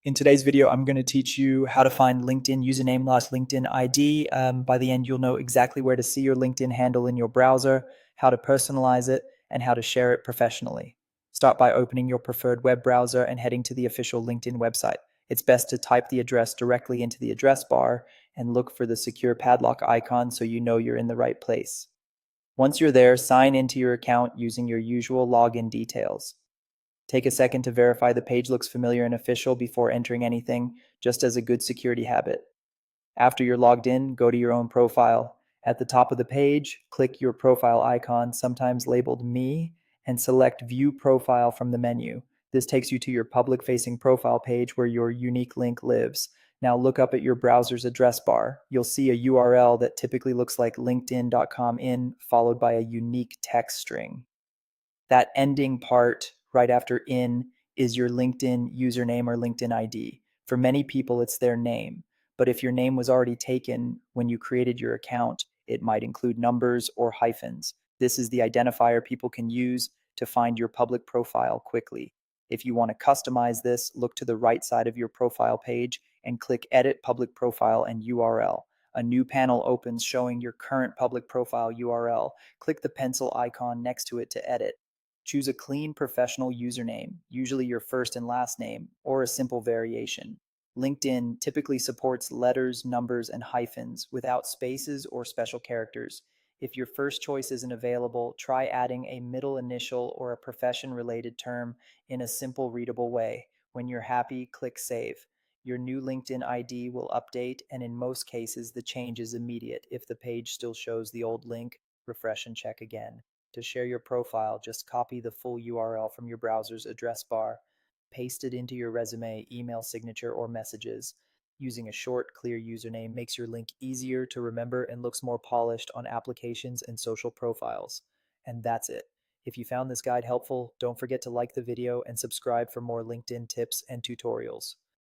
In today's video, I'm going to teach you how to find LinkedIn username / LinkedIn ID. By the end, you'll know exactly where to see your LinkedIn handle in your browser, how to personalize it, and how to share it professionally. Start by opening your preferred web browser and heading to the official LinkedIn website. It's best to type the address directly into the address bar and look for the secure padlock icon so you know you're in the right place. Once you're there, sign into your account using your usual login details. Take a second to verify the page looks familiar and official before entering anything, just as a good security habit. After you're logged in, go to your own profile. At the top of the page, click your profile icon, sometimes labeled Me, and select View Profile from the menu. This takes you to your public facing profile page where your unique link lives. Now look up at your browser's address bar. You'll see a URL that typically looks like linkedin.com in, followed by a unique text string. That ending part right after in is your LinkedIn username or LinkedIn ID. For many people, it's their name. But if your name was already taken when you created your account, it might include numbers or hyphens. This is the identifier people can use to find your public profile quickly. If you want to customize this, look to the right side of your profile page and click Edit Public Profile and URL. A new panel opens showing your current public profile URL. Click the pencil icon next to it to edit. Choose a clean professional username, usually your first and last name, or a simple variation. LinkedIn typically supports letters, numbers, and hyphens without spaces or special characters. If your first choice isn't available, try adding a middle initial or a profession related term in a simple, readable way. When you're happy, click Save. Your new LinkedIn ID will update, and in most cases, the change is immediate. If the page still shows the old link, refresh and check again. To share your profile, just copy the full URL from your browser's address bar, paste it into your resume, email signature, or messages. Using a short, clear username makes your link easier to remember and looks more polished on applications and social profiles. And that's it. If you found this guide helpful, don't forget to like the video and subscribe for more LinkedIn tips and tutorials.